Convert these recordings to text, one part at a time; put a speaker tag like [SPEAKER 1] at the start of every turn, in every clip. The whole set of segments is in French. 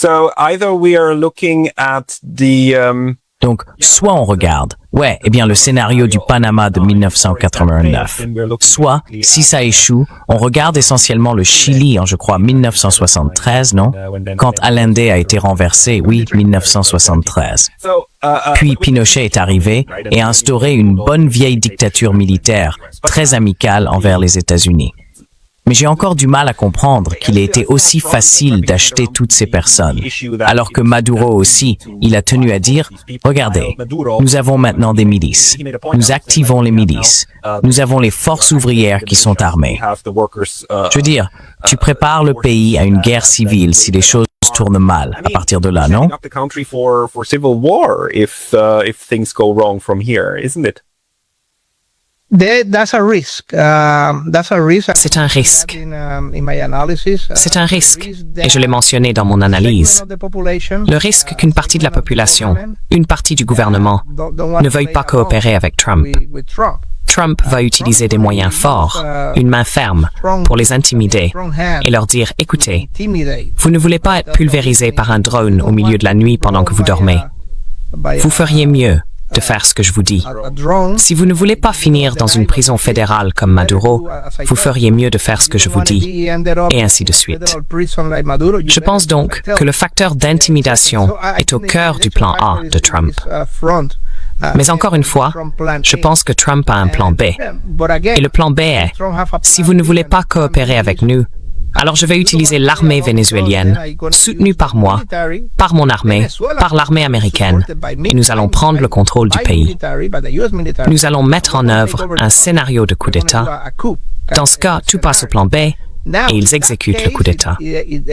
[SPEAKER 1] So either we are looking at the
[SPEAKER 2] Donc, soit on regarde, le scénario du Panama de 1989. Soit, si ça échoue, on regarde essentiellement le Chili en, je crois, 1973, non? Quand Allende a été renversé, 1973. Puis Pinochet est arrivé et a instauré une bonne vieille dictature militaire, très amicale envers les États-Unis. Mais j'ai encore du mal à comprendre qu'il ait été aussi facile d'acheter toutes ces personnes. Alors que Maduro aussi, il a tenu à dire, regardez, nous avons maintenant des milices. Nous activons les milices. Nous avons les forces ouvrières qui sont armées. Je veux dire, tu prépares le pays à une guerre civile si les choses tournent mal à partir de là, non?
[SPEAKER 3] That's a risk.
[SPEAKER 4] C'est un risque. C'est un risque, et je l'ai mentionné dans mon analyse. Le risque qu'une partie de la population, une partie du gouvernement, ne veuille pas coopérer avec Trump. Trump va utiliser des moyens forts, une main ferme, pour les intimider et leur dire, écoutez, vous ne voulez pas être pulvérisé par un drone au milieu de la nuit pendant que vous dormez. Vous feriez mieux de faire ce que je vous dis. Si vous ne voulez pas finir dans une prison fédérale comme Maduro, vous feriez mieux de faire ce que je vous dis, et ainsi de suite. Je pense donc que le facteur d'intimidation est au cœur du plan A de Trump. Mais encore une fois, je pense que Trump a un plan B. Et le plan B est, si vous ne voulez pas coopérer avec nous, alors je vais utiliser l'armée vénézuélienne, soutenue par moi, par mon armée, par l'armée américaine, et nous allons prendre le contrôle du pays. Nous allons mettre en œuvre un scénario de coup d'État. Dans ce cas, tout passe au plan B, et ils exécutent le coup d'État. Il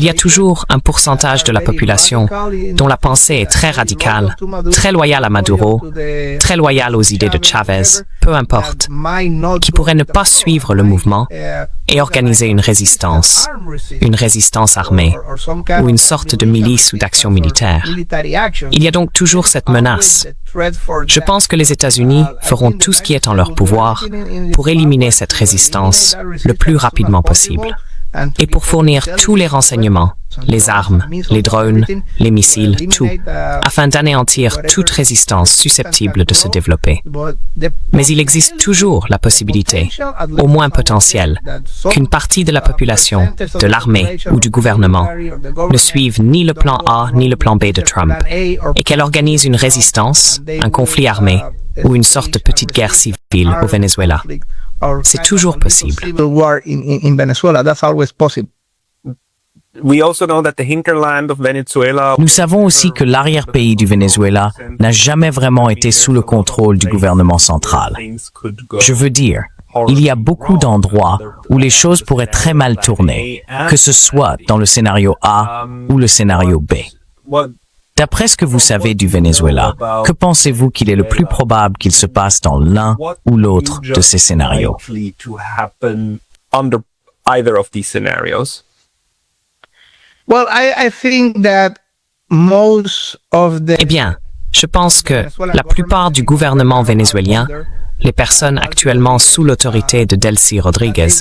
[SPEAKER 4] y a toujours un pourcentage de la population dont la pensée est très radicale, très loyale à Maduro, très loyale aux idées de Chavez, peu importe, qui pourrait ne pas suivre le mouvement et organiser une résistance armée, ou une sorte de milice ou d'action militaire. Il y a donc toujours cette menace. Je pense que les États-Unis feront tout ce qui est en leur pouvoir pour éliminer cette résistance le plus rapidement possible et pour fournir tous les renseignements, les armes, les drones, les missiles, tout, afin d'anéantir toute résistance susceptible de se développer. Mais il existe toujours la possibilité, au moins potentielle, qu'une partie de la population, de l'armée ou du gouvernement ne suive ni le plan A ni le plan B de Trump et qu'elle organise une résistance, un conflit armé ou une sorte de petite guerre civile au Venezuela. C'est toujours possible.
[SPEAKER 2] Nous savons aussi que l'arrière-pays du Venezuela n'a jamais vraiment été sous le contrôle du gouvernement central. Je veux dire, il y a beaucoup d'endroits où les choses pourraient très mal tourner, que ce soit dans le scénario A ou le scénario B. D'après ce que vous savez du Venezuela, que pensez-vous qu'il est le plus probable qu'il se passe dans l'un ou l'autre de ces scénarios?
[SPEAKER 4] Eh bien, je pense que la plupart du gouvernement vénézuélien, les personnes actuellement sous l'autorité de Delcy Rodriguez,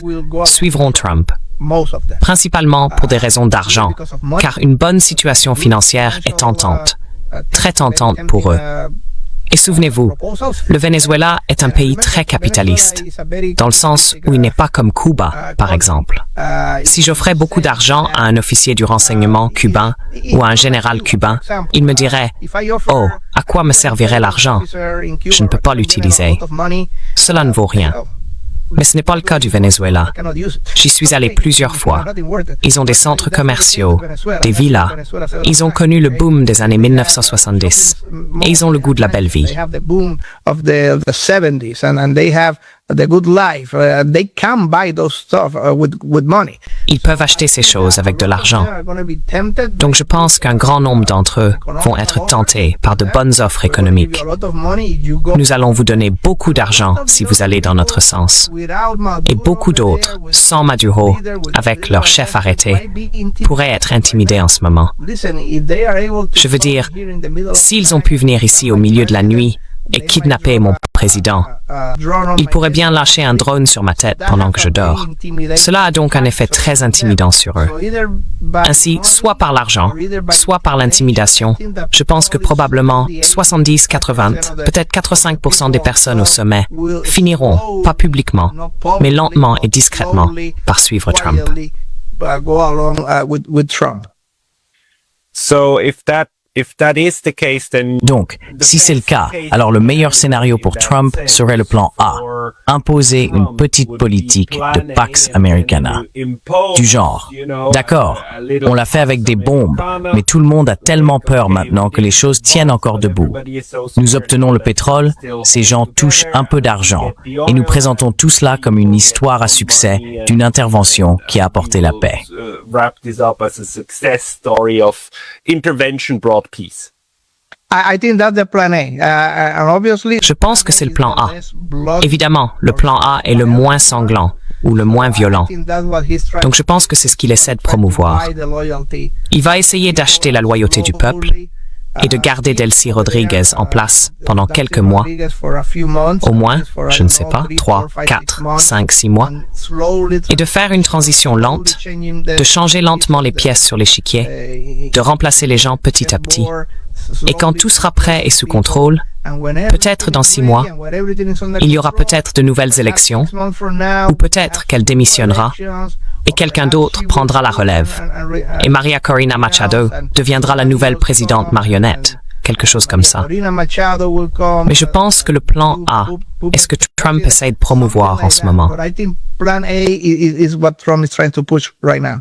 [SPEAKER 4] suivront Trump. Principalement pour des raisons d'argent, car une bonne situation financière est tentante, très tentante pour eux. Et souvenez-vous, le Venezuela est un pays très capitaliste, dans le sens où il n'est pas comme Cuba, par exemple. Si j'offrais beaucoup d'argent à un officier du renseignement cubain ou à un général cubain, il me dirait « Oh, à quoi me servirait l'argent? Je ne peux pas l'utiliser. Cela ne vaut rien. » Mais ce n'est pas le cas du Venezuela. J'y suis allé plusieurs fois. Ils ont des centres commerciaux, des villas. Ils ont connu le boom des années 1970. Et ils ont le goût de la belle vie. Ils peuvent acheter ces choses avec de l'argent. Donc je pense qu'un grand nombre d'entre eux vont être tentés par de bonnes offres économiques. Nous allons vous donner beaucoup d'argent si vous allez dans notre sens. Et beaucoup d'autres, sans Maduro, avec leur chef arrêté, pourraient être intimidés en ce moment. Je veux dire, s'ils ont pu venir ici au milieu de la nuit et kidnapper mon président. Il pourrait bien lâcher un drone sur ma tête pendant que je dors. Cela a donc un effet très intimidant sur eux. Ainsi, soit par l'argent, soit par l'intimidation, je pense que probablement 70, 80, peut-être 85% des personnes au sommet finiront, pas publiquement, mais lentement et discrètement, par suivre Trump.
[SPEAKER 1] So if that is the case, then
[SPEAKER 2] Donc, si c'est le cas, alors le meilleur scénario pour Trump serait le plan A, imposer une petite politique de Pax Americana. Du genre, d'accord, on l'a fait avec des bombes, mais tout le monde a tellement peur maintenant que les choses tiennent encore debout. Nous obtenons le pétrole, ces gens touchent un peu d'argent, et nous présentons tout cela comme une histoire à succès d'une intervention qui a apporté la paix.
[SPEAKER 1] Wrap this up as a success story of intervention brought peace.
[SPEAKER 3] I think that's the plan A. And obviously,
[SPEAKER 4] Je pense que c'est le plan A. Évidemment, le plan A est le moins sanglant ou le moins violent. Donc je pense que c'est ce qu'il essaie de promouvoir. Il va essayer d'acheter la loyauté du peuple et de garder Delcy Rodriguez en place pendant quelques mois, au moins, je ne sais pas, 3, 4, 5, 6 mois, et de faire une transition lente, de changer lentement les pièces sur l'échiquier, de remplacer les gens petit à petit. Et quand tout sera prêt et sous contrôle, peut-être dans 6 mois, il y aura peut-être de nouvelles élections, ou peut-être qu'elle démissionnera, et quelqu'un d'autre prendra la relève. Et Maria Corina Machado deviendra la nouvelle présidente marionnette, quelque chose comme ça. Mais je pense que le plan A est ce que Trump essaie de promouvoir en ce moment.
[SPEAKER 3] Plan A is what Trump is trying to push right now.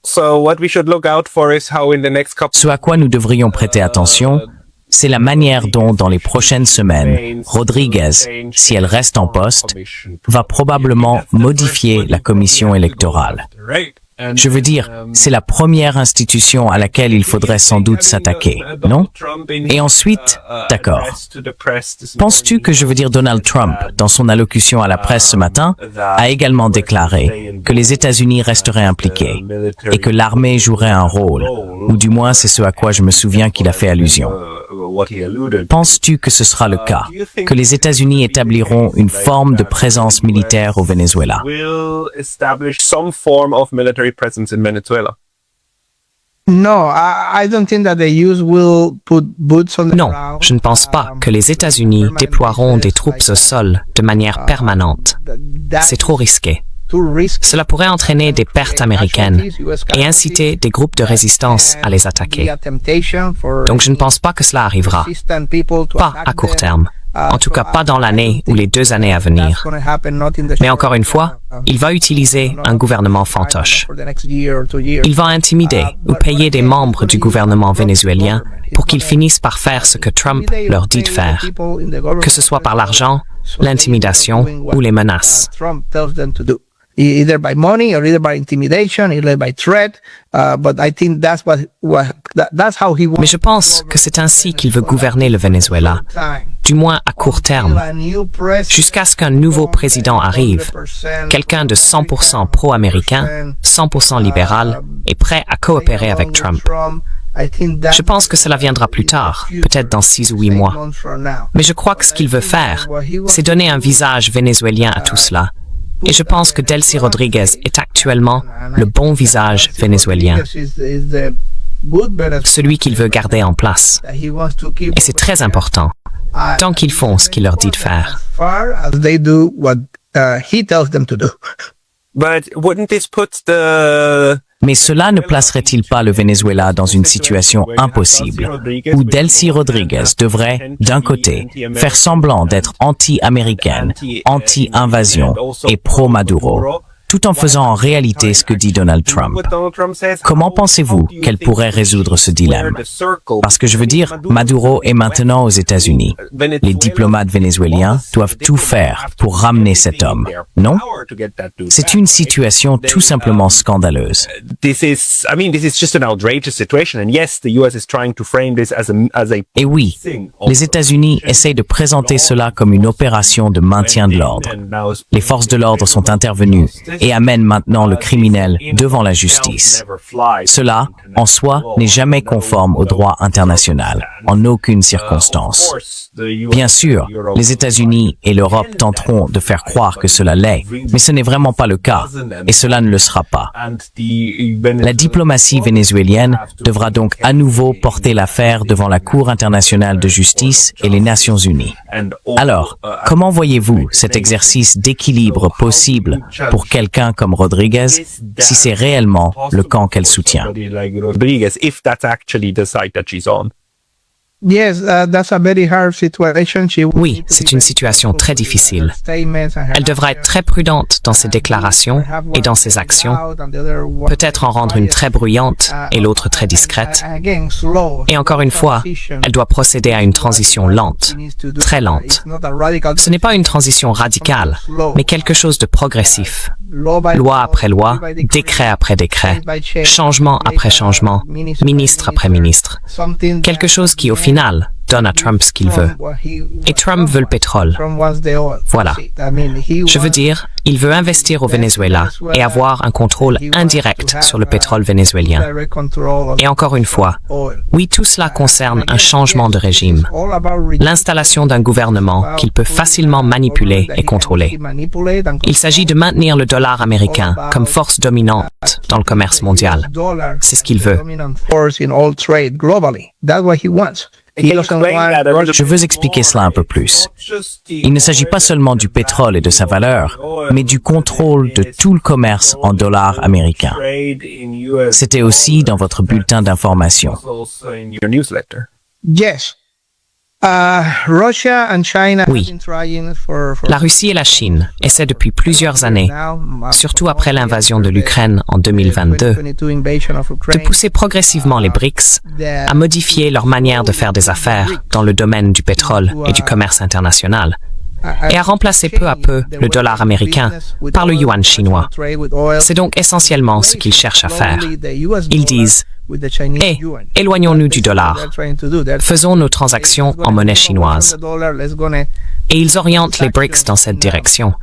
[SPEAKER 1] So what we should look out for is how in the next couple
[SPEAKER 2] Ce à quoi nous devrions prêter attention, c'est la manière dont, dans les prochaines semaines, Rodriguez, si elle reste en poste, va probablement modifier la commission électorale. Je veux dire, c'est la première institution à laquelle il faudrait sans doute s'attaquer, non? Et ensuite, d'accord. Penses-tu que je veux dire Donald Trump, dans son allocution à la presse ce matin, a également déclaré que les États-Unis resteraient impliqués et que l'armée jouerait un rôle, ou du moins c'est ce à quoi je me souviens qu'il a fait allusion. Penses-tu que ce sera le cas, que les États-Unis établiront une forme de présence militaire au Venezuela?
[SPEAKER 3] No, I don't think that the US will put boots on the
[SPEAKER 4] Non,
[SPEAKER 3] ground.
[SPEAKER 4] je ne pense pas que les États-Unis déploieront des troupes au sol de manière permanente. C'est trop risqué. Cela pourrait entraîner des pertes américaines et inciter des groupes de résistance à les attaquer. Donc je ne pense pas que cela arrivera. Pas à court terme. En tout cas, pas dans l'année ou les 2 années à venir. Mais encore une fois, il va utiliser un gouvernement fantoche. Il va intimider ou payer des membres du gouvernement vénézuélien pour qu'ils finissent par faire ce que Trump leur dit de faire, que ce soit par l'argent, l'intimidation ou les menaces.
[SPEAKER 3] Either by money or either by intimidation, either by threat, but I think that's that's how he wants.
[SPEAKER 4] Mais je pense que c'est ainsi qu'il veut gouverner le Venezuela, du moins à court terme, jusqu'à ce qu'un nouveau président arrive, quelqu'un de 100% pro-américain, 100% libéral et prêt à coopérer avec Trump. Je pense que cela viendra plus tard, peut-être dans 6 ou 8 mois. Mais je crois que ce qu'il veut faire, c'est donner un visage vénézuélien à tout cela. Et je pense que Delcy Rodriguez est actuellement le bon visage vénézuélien, celui qu'il veut garder en place. Et c'est très important, tant qu'ils font ce qu'il leur dit de faire.
[SPEAKER 1] But wouldn't this put the
[SPEAKER 2] Mais cela ne placerait-il pas le Venezuela dans une situation impossible, où Delcy Rodriguez devrait, d'un côté, faire semblant d'être anti-américaine, anti-invasion et pro-Maduro, tout en faisant en réalité ce que dit Donald Trump? Comment pensez-vous qu'elle pourrait résoudre ce dilemme? Parce que je veux dire, Maduro est maintenant aux États-Unis. Les diplomates vénézuéliens doivent tout faire pour ramener cet homme, non? C'est une situation tout simplement scandaleuse.
[SPEAKER 1] This is just an outrageous situation, and yes, the US is trying to frame this as a
[SPEAKER 2] Et oui, les États-Unis essayent de présenter cela comme une opération de maintien de l'ordre. Les forces de l'ordre sont intervenues, et amène maintenant le criminel devant la justice. Cela, en soi, n'est jamais conforme au droit international, en aucune circonstance. Bien sûr, les États-Unis et l'Europe tenteront de faire croire que cela l'est, mais ce n'est vraiment pas le cas, et cela ne le sera pas. La diplomatie vénézuélienne devra donc à nouveau porter l'affaire devant la Cour internationale de justice et les Nations unies. Alors, comment voyez-vous cet exercice d'équilibre possible pour quelqu'un comme Rodriguez si c'est réellement le camp qu'elle soutient?
[SPEAKER 4] Oui, c'est une situation très difficile. Elle devra être très prudente dans ses déclarations et dans ses actions, peut-être en rendre une très bruyante et l'autre très discrète. Et encore une fois, elle doit procéder à une transition lente, très lente. Ce n'est pas une transition radicale, mais quelque chose de progressif. Loi après loi, décret après décret, changement après changement, ministre après ministre. Quelque chose qui, au final, donne à Trump ce qu'il veut. Et Trump veut le pétrole. Voilà. Je veux dire, il veut investir au Venezuela et avoir un contrôle indirect sur le pétrole vénézuélien. Et encore une fois, oui, tout cela concerne un changement de régime, l'installation d'un gouvernement qu'il peut facilement manipuler et contrôler. Il s'agit de maintenir le dollar américain comme force dominante dans le commerce mondial. C'est ce qu'il veut.
[SPEAKER 2] Je veux expliquer cela un peu plus. Il ne s'agit pas seulement du pétrole et de sa valeur, mais du contrôle de tout le commerce en dollars américains. C'était aussi dans votre bulletin d'information.
[SPEAKER 4] Oui, la Russie et la Chine essaient depuis plusieurs années, surtout après l'invasion de l'Ukraine en 2022, de pousser progressivement les BRICS à modifier leur manière de faire des affaires dans le domaine du pétrole et du commerce international, et à remplacer peu à peu le dollar américain par le yuan chinois. C'est donc essentiellement ce qu'ils cherchent à faire. Ils disent: éloignons-nous du dollar. Faisons nos transactions en monnaie chinoise. Et ils orientent les BRICS dans cette direction,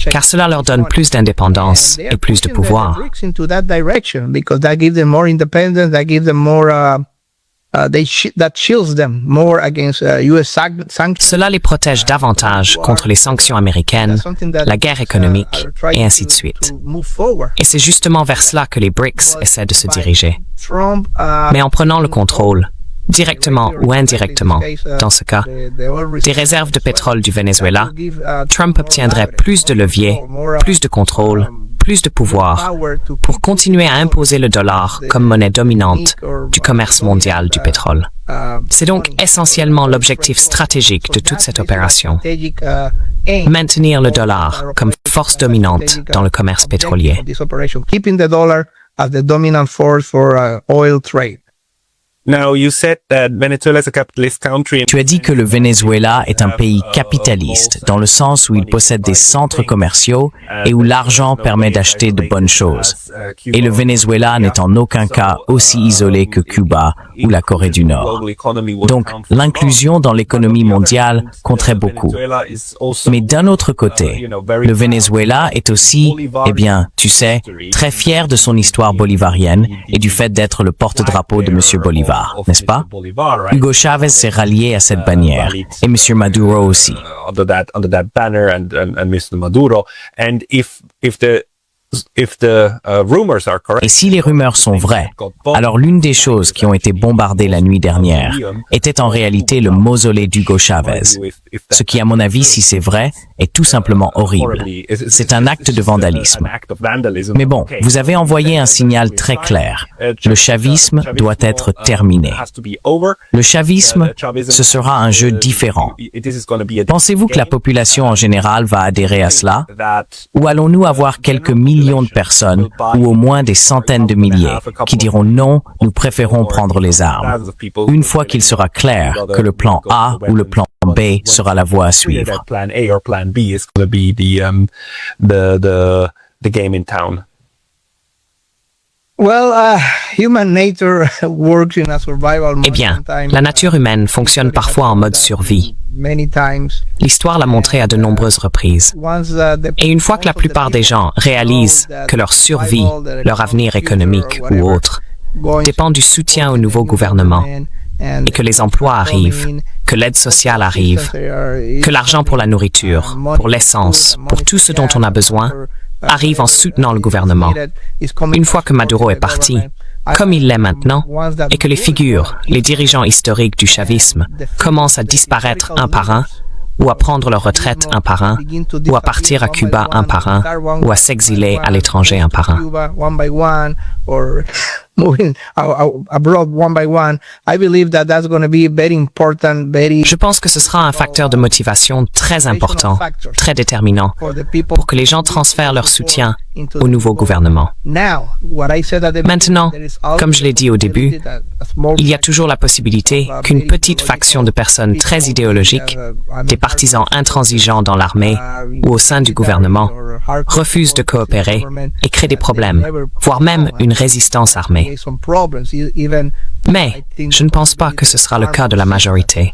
[SPEAKER 4] car cela leur donne plus d'indépendance et plus de pouvoir. Cela les protège davantage contre les sanctions américaines, la guerre économique, et ainsi de suite. Et c'est justement vers cela que les BRICS essaient de se diriger. Mais en prenant le contrôle, directement ou indirectement, dans ce cas, des réserves de pétrole du Venezuela, Trump obtiendrait plus de levier, plus de contrôle, plus de pouvoir pour continuer à imposer le dollar comme monnaie dominante du commerce mondial du pétrole. C'est donc essentiellement l'objectif stratégique de toute cette opération. Maintenir le dollar comme force dominante dans le commerce pétrolier.
[SPEAKER 2] Tu as dit que le Venezuela est un pays capitaliste, dans le sens où il possède des centres commerciaux et où l'argent permet d'acheter de bonnes choses. Et le Venezuela n'est en aucun cas aussi isolé que Cuba ou la Corée du Nord. Donc, l'inclusion dans l'économie mondiale compterait beaucoup. Mais d'un autre côté, le Venezuela est aussi, eh bien, tu sais, très fier de son histoire bolivarienne et du fait d'être le porte-drapeau de M. Bolivar. N'est-ce pas? Hugo Chavez s'est rallié à cette bannière, et M. Maduro aussi. Et si les rumeurs sont vraies, alors l'une des choses qui ont été bombardées la nuit dernière était en réalité le mausolée d'Hugo Chavez. Ce qui, à mon avis, si c'est vrai, est tout simplement horrible. C'est un acte de vandalisme. Mais bon, vous avez envoyé un signal très clair. Le chavisme doit être terminé. Le chavisme, ce sera un jeu différent. Pensez-vous que la population en général va adhérer à cela? Ou allons-nous avoir quelques millions de personnes, ou au moins des centaines de milliers, qui diront non, nous préférons prendre les armes, une fois qu'il sera clair que le plan A ou le plan B sera la voie à suivre.
[SPEAKER 4] Eh bien, la nature humaine fonctionne parfois en mode survie. L'histoire l'a montré à de nombreuses reprises. Et une fois que la plupart des gens réalisent que leur survie, leur avenir économique ou autre, dépend du soutien au nouveau gouvernement, et que les emplois arrivent, que l'aide sociale arrive, que l'argent pour la nourriture, pour l'essence, pour tout ce dont on a besoin, arrive en soutenant le gouvernement. Une fois que Maduro est parti, comme il l'est maintenant, et que les figures, les dirigeants historiques du chavisme commencent à disparaître un par un, ou à prendre leur retraite un par un, ou à partir à Cuba un par un, ou à s'exiler à l'étranger un par un. Je pense que ce sera un facteur de motivation très important, très déterminant, pour que les gens transfèrent leur soutien au nouveau gouvernement. Maintenant, comme je l'ai dit au début, il y a toujours la possibilité qu'une petite faction de personnes très idéologiques, des partisans intransigeants dans l'armée ou au sein du gouvernement, refusent de coopérer et créent des problèmes, voire même une résistance armée. Mais je ne pense pas que ce sera le cas de la majorité.